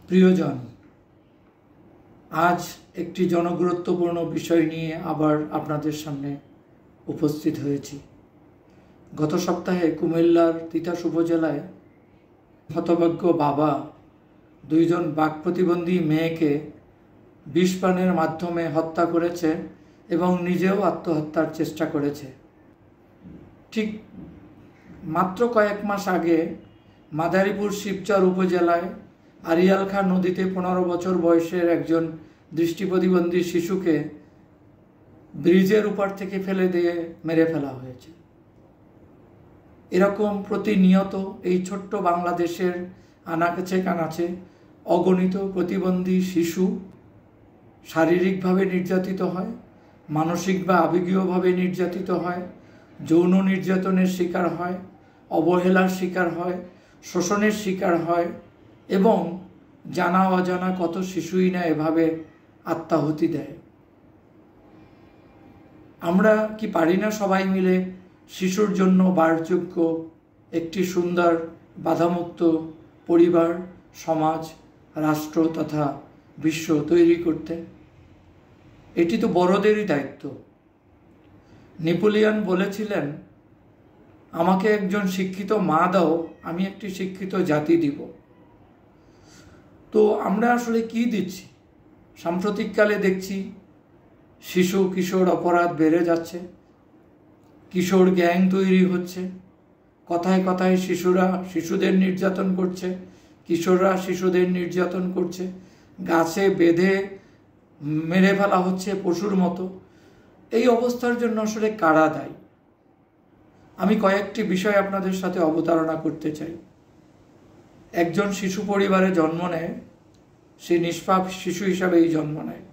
প্রিয়জন, আজ একটি জনগুরুত্বপূর্ণ বিষয় নিয়ে আবার আপনাদের সামনে উপস্থিত হয়েছি। গত সপ্তাহে কুমিল্লার তিতাস উপজেলায় হতভাগ্য বাবা দুইজন বাক প্রতিবন্ধী মেয়েকে বিষপানের মাধ্যমে হত্যা করেছে এবং নিজেও আত্মহত্যার চেষ্টা করেছে। ঠিক মাত্র কয়েক মাস আগে মাদারীপুর শিবচর উপজেলায় আরিয়ালখা নদীতে 15 বছর বয়সের একজন দৃষ্টি প্রতিবন্ধী শিশুকে ব্রিজের উপর থেকে ফেলে দিয়ে মেরে ফেলা হয়েছে। এরকম প্রতিনিয়ত এই ছোট্ট বাংলাদেশের আনাচে কানাচে অগণিত প্রতিবন্ধী শিশু শারীরিকভাবে নির্যাতিত হয়, মানসিক বা আবেগীয়ভাবে নির্যাতিত হয়, যৌন নির্যাতনের শিকার হয়, অবহেলার শিকার হয়, শোষণের শিকার হয় এবং জানা অজানা কত শিশুই না এভাবে আত্মাহুতি দেয়। আমরা কি পারি না সবাই মিলে শিশুর জন্য বাসযোগ্য একটি সুন্দর বাধামুক্ত পরিবার, সমাজ, রাষ্ট্র তথা বিশ্ব তৈরি করতে? এটি তো বড়দেরই দায়িত্ব। নেপোলিয়ন বলেছিলেন, আমাকে একজন শিক্ষিত মা দাও, আমি একটি শিক্ষিত জাতি দিব। তো আমরা আসলে কি দিচ্ছি? সাম্প্রতিককালে দেখছি শিশু কিশোর অপরাধ বেড়ে যাচ্ছে, কিশোর গ্যাং তৈরি হচ্ছে, কথায় কথায় শিশুরা শিশুদের নির্যাতন করছে, কিশোররা শিশুদের নির্যাতন করছে, গাছে বেঁধে মেরে ফেলা হচ্ছে পশুর মতো। এই অবস্থার জন্য আসলে কারা দায়ী? আমি কয়েকটি বিষয় আপনাদের সাথে অবতারণা করতে চাই। একজন শিশু পরিবারে জন্ম নেয়, সে নিষ্পাপ শিশু হিসাবেই জন্ম নেয়।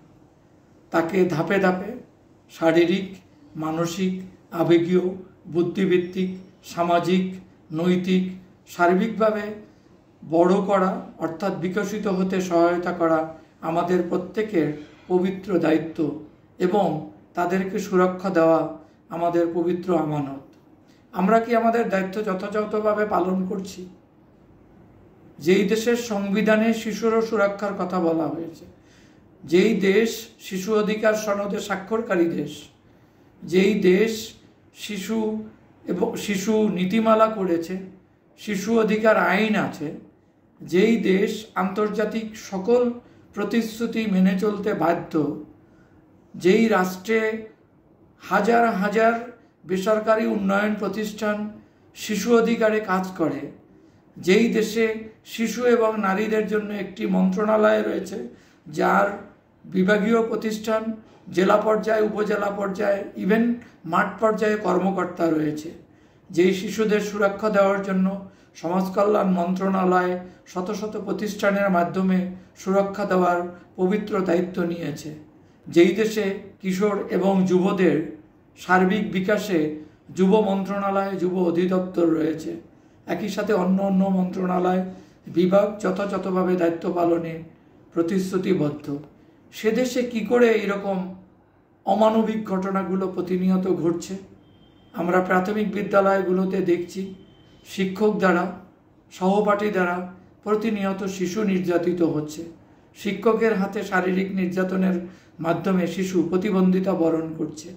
তাকে ধাপে ধাপে শারীরিক, মানসিক, আবেগীয়, বুদ্ধিভিত্তিক, সামাজিক, নৈতিক, সার্বিকভাবে বড় করা অর্থাৎ বিকশিত হতে সহায়তা করা আমাদের প্রত্যেকের পবিত্র দায়িত্ব এবং তাদেরকে সুরক্ষা দেওয়া আমাদের পবিত্র আমানত। আমরা কি আমাদের দায়িত্ব যথাযথভাবে পালন করছি? যেই দেশের সংবিধানে শিশুর সুরক্ষার কথা বলা হয়েছে, যেই দেশ শিশু অধিকার সনদে স্বাক্ষরকারী দেশ, যেই দেশ শিশু নীতিমালা করেছে, শিশু অধিকার আইন আছে, যেই দেশ আন্তর্জাতিক সকল প্রতিশ্রুতি মেনে চলতে বাধ্য, যেই রাষ্ট্রে হাজার হাজার বেসরকারি উন্নয়ন প্রতিষ্ঠান শিশু অধিকারে কাজ করে, যেই দেশে শিশু এবং নারীদের জন্য একটি মন্ত্রণালয় রয়েছে, যার বিভাগীয় প্রতিষ্ঠান জেলা পর্যায়ে, উপজেলা পর্যায়ে, ইভেন মাঠ পর্যায়ে কর্মকর্তা রয়েছে, যেই শিশুদের সুরক্ষা দেওয়ার জন্য সমাজ কল্যাণ মন্ত্রণালয় শত শত প্রতিষ্ঠানের মাধ্যমে সুরক্ষা দেওয়ার পবিত্র দায়িত্ব নিয়েছে, যেই দেশে কিশোর এবং যুবদের সার্বিক বিকাশে যুব মন্ত্রণালয়, যুব অধিদপ্তর রয়েছে, একই সাথে অন্য অন্য মন্ত্রণালয়, বিভাগ যথাযথভাবে দায়িত্ব পালনে প্রতিশ্রুতিবদ্ধ। সে দেশে কী করে এইরকম অমানবিক ঘটনাগুলো প্রতিনিয়ত ঘটছে? আমরা প্রাথমিক বিদ্যালয়গুলোতে দেখছি শিক্ষক দ্বারা, সহপাঠী দ্বারা প্রতিনিয়ত শিশু নির্যাতিত হচ্ছে। শিক্ষকের হাতে শারীরিক নির্যাতনের মাধ্যমে শিশু প্রতিবন্ধিতা বরণ করছে।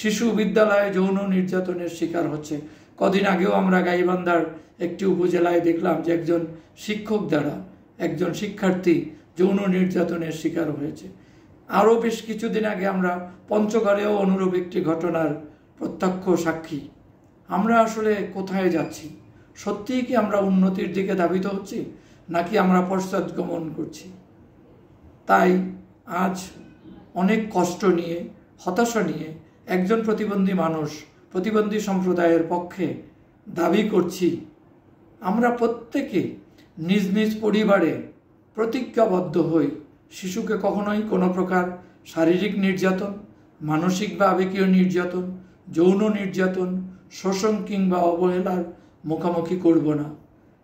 শিশু বিদ্যালয়ে যৌন নির্যাতনের শিকার হচ্ছে। কদিন আগেও আমরা গাইবান্ধার একটি উপজেলায় দেখলাম যে একজন শিক্ষক দ্বারা একজন শিক্ষার্থী যৌন নির্যাতনের শিকার হয়েছে। আরও বেশ কিছুদিন আগে আমরা পঞ্চগড়েও অনুরূপ একটি ঘটনার প্রত্যক্ষ সাক্ষী। আমরা আসলে কোথায় যাচ্ছি? সত্যিই কি আমরা উন্নতির দিকে ধাবিত হচ্ছি, নাকি আমরা পশ্চাৎগমন করছি? তাই আজ অনেক কষ্ট নিয়ে, হতাশা নিয়ে একজন প্রতিবন্ধী মানুষ, প্রতিবন্ধী সম্প্রদায়ের পক্ষে দাবি করছি, আমরা প্রত্যেকে নিজ নিজ পরিবারে প্রতিজ্ঞাবদ্ধ হই শিশুকে কখনোই কোনো প্রকার শারীরিক নির্যাতন, মানসিক বা আবেগীয় নির্যাতন, যৌন নির্যাতন, শোষণ কিংবা অবহেলার মুখোমুখি করব না।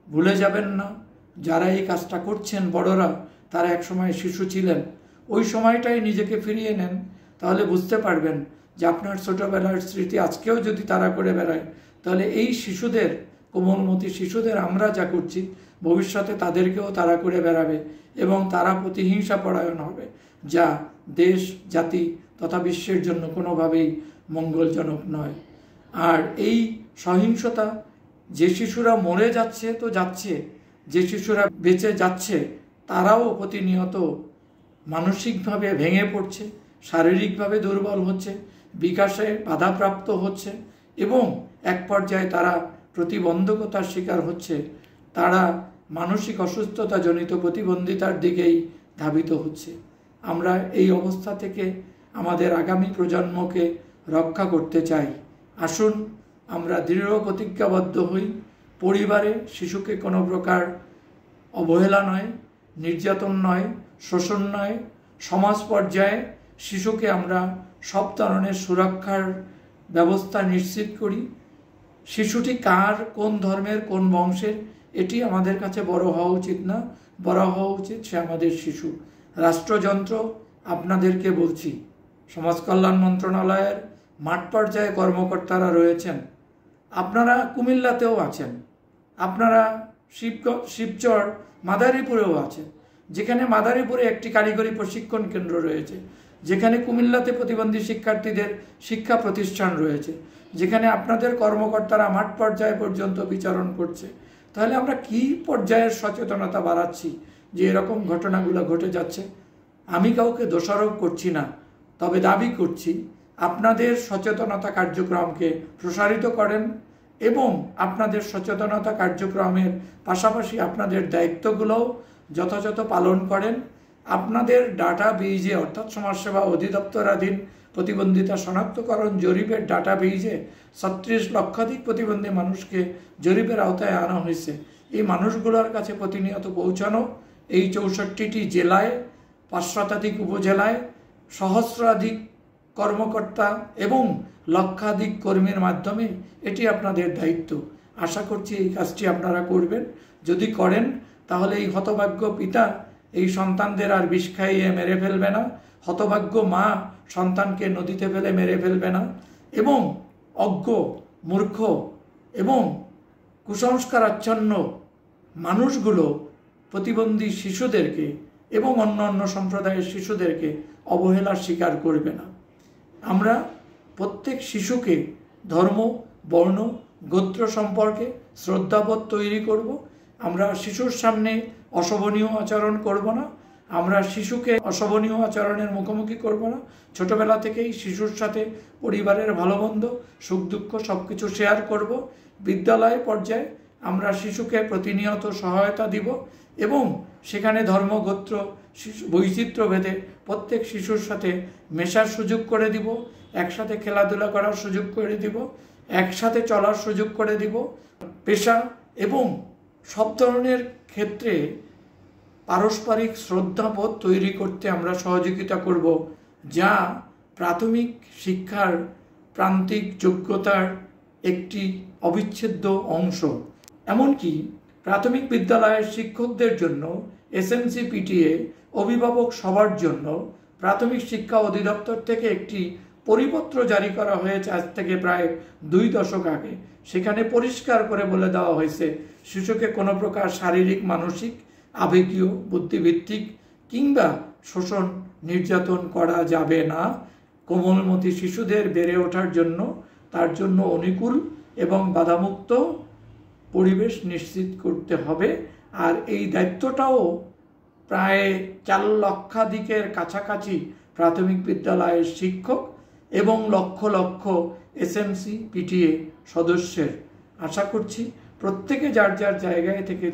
ভুলে যাবেন না, যারা এই কাজটা করছেন বড়রা, তারা একসময় শিশু ছিলেন। ওই সময়টাই নিজেকে ফিরিয়ে নেন, তাহলে বুঝতে পারবেন যে আপনার ছোটবেলার স্মৃতি আজকেও যদি তারা করে বেড়ায়, তাহলে এই শিশুদের, কোমলমতি শিশুদের আমরা যা করছি ভবিষ্যতে তাদেরকেও তাড়া করে বেড়াবে এবং তারা প্রতিহিংসা পরায়ণ হবে, যা দেশ, জাতি তথা বিশ্বের জন্য কোনোভাবেই মঙ্গলজনক নয়। আর এই সহিংসতা, যে শিশুরা মরে যাচ্ছে তো যাচ্ছে, যে শিশুরা বেঁচে যাচ্ছে তারাও প্রতিনিয়ত মানসিকভাবে ভেঙে পড়ছে, শারীরিকভাবে দুর্বল হচ্ছে, বিকাশে বাধাপ্রাপ্ত হচ্ছে এবং এক পর্যায়ে তারা প্রতিবন্ধকতার শিকার হচ্ছে। তারা মানসিক অসুস্থতাজনিত প্রতিবন্ধিতার দিকেই ধাবিত হচ্ছে। আমরা এই অবস্থা থেকে আমাদের আগামী প্রজন্মকে রক্ষা করতে চাই। আসুন আমরা দৃঢ় প্রতিজ্ঞাবদ্ধ হই, পরিবারে শিশুকে কোনো প্রকার অবহেলা নয়, নির্যাতন নয়, শোষণ নয়, সমাজ পর্যায়ে শিশুকে আমরা সব ধরনের সুরক্ষার ব্যবস্থা নিশ্চিত করি। শিশুটি কার, কোন ধর্মের, কোন বংশের, এটি আমাদের কাছে বড় হওয়া উচিত না। বড় হওয়া উচিত সে আমাদের শিশু। রাষ্ট্রযন্ত্র আপনাদেরকে বলছি, সমাজ কল্যাণ মন্ত্রণালয়ের মাঠ পর্যায়ে কর্মকর্তারা রয়েছেন, আপনারা কুমিল্লাতেও আছেন, আপনারা শিবচর মাদারীপুরেও আছেন, যেখানে মাদারীপুরে একটি কারিগরি প্রশিক্ষণ কেন্দ্র রয়েছে, যেখানে কুমিল্লাতে প্রতিবন্ধী শিক্ষার্থীদের শিক্ষা প্রতিষ্ঠান রয়েছে, যেখানে আপনাদের কর্মকর্তারা মাঠ পর্যায় পর্যন্ত বিচরণ করছে। তাহলে আমরা কি পর্যায়ের সচেতনতা বাড়াচ্ছি যে এরকম ঘটনাগুলো ঘটে যাচ্ছে? আমি কাউকে দোষারোপ করছি না, তবে দাবি করছি আপনাদের সচেতনতা কার্যক্রমকে প্রসারিত করেন এবং আপনাদের সচেতনতা কার্যক্রমের পাশাপাশি আপনাদের দায়িত্বগুলোও যথাযথ পালন করেন। আপনাদের ডাটা বেইজে অর্থাৎ সমাজসেবা অধিদপ্তরাধীন প্রতিবন্ধিতা শনাক্তকরণ জরিপের ডাটা বেইজে 36 লক্ষাধিক প্রতিবন্ধী মানুষকে জরিপের আওতায় আনা হয়েছে। এই মানুষগুলোর কাছে প্রতিনিয়ত পৌঁছানো, এই 64টি জেলায়, 5 শতাধিক উপজেলায় সহস্রাধিক কর্মকর্তা এবং লক্ষাধিক কর্মীর মাধ্যমে এটি আপনাদের দায়িত্ব। আশা করছি এই কাজটি আপনারা করবেন। যদি করেন তাহলে এই হতভাগ্য পিতা এই সন্তানদের আর বিষ খাইয়ে মেরে ফেলবে না, হতভাগ্য মা সন্তানকে নদীতে ফেলে মেরে ফেলবে না এবং অজ্ঞ, মূর্খ এবং কুসংস্কারাচ্ছন্ন মানুষগুলো প্রতিবন্ধী শিশুদেরকে এবং অন্য সম্প্রদায়ের শিশুদেরকে অবহেলার শিকার করবে না। আমরা প্রত্যেক শিশুকে ধর্ম, বর্ণ, গোত্র সম্পর্কে শ্রদ্ধাবোধ তৈরি করব। আমরা শিশুর সামনে অশোভনীয় আচরণ করব না, আমরা শিশুকে অশোভনীয় আচরণের মুখোমুখি করব না। ছোটবেলা থেকেই শিশুর সাথে পরিবারের ভালো মন্দ, সুখ দুঃখ সব কিছু শেয়ার করব। বিদ্যালয় পর্যায়ে আমরা শিশুকে প্রতিনিয়ত সহায়তা দিব এবং সেখানে ধর্ম, গোত্র, বৈচিত্র্য ভেদে প্রত্যেক শিশুর সাথে মেশার সুযোগ করে দিব, একসাথে খেলাধুলা করার সুযোগ করে দিব, একসাথে চলার সুযোগ করে দিব। পেশা এবং সব ধরনের ক্ষেত্রে পারস্পরিক শ্রদ্ধাবোধ তৈরি করতে আমরা সহযোগিতা করব, যা প্রাথমিক শিক্ষার প্রান্তিক যোগ্যতার একটি অবিচ্ছেদ্য অংশ। এমনকি প্রাথমিক বিদ্যালয়ের শিক্ষকদের জন্য এসএমসি পিটিএ অভিভাবক সবার জন্য প্রাথমিক শিক্ষা অধিদপ্তর থেকে একটি পরিপত্র জারি করা হয়েছে আজ থেকে প্রায় 2 দশক আগে। সেখানে পরিষ্কার করে বলে দেওয়া হয়েছে শিশুকে কোনো প্রকার শারীরিক, মানসিক, আবেগীয়, বুদ্ধিভিত্তিক কিংবা শোষণ, নির্যাতন করা যাবে না। কোমলমতি শিশুদের বেড়ে ওঠার জন্য তার জন্য অনুকূল এবং বাধামুক্ত পরিবেশ নিশ্চিত করতে হবে। আর এই দায়িত্বটাও প্রায় 4 লক্ষাধিকের কাছাকাছি প্রাথমিক বিদ্যালয়ের শিক্ষক এবং লক্ষ লক্ষ এসএমসি পিটিএ সদস্যের। আশা করছি প্রত্যেকে যার যার জায়গায় থেকে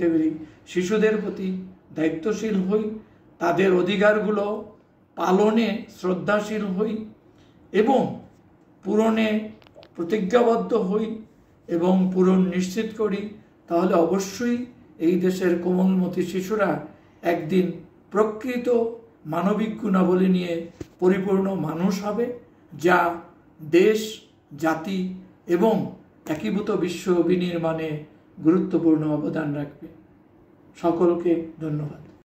শিশুদের প্রতি দায়িত্বশীল হই, তাদের অধিকারগুলো পালনে শ্রদ্ধাশীল হই এবং পূরণে প্রতিজ্ঞাবদ্ধ হই এবং পূরণ নিশ্চিত করি। তাহলে অবশ্যই এই দেশের কোমলমতি শিশুরা একদিন প্রকৃত মানবিক গুণাবলী নিয়ে পরিপূর্ণ মানুষ হবে, যা দেশ, জাতি এবং একীভূত বিশ্ব বিনির্মাণে গুরুত্বপূর্ণ অবদান রাখবে। সকলকে ধন্যবাদ।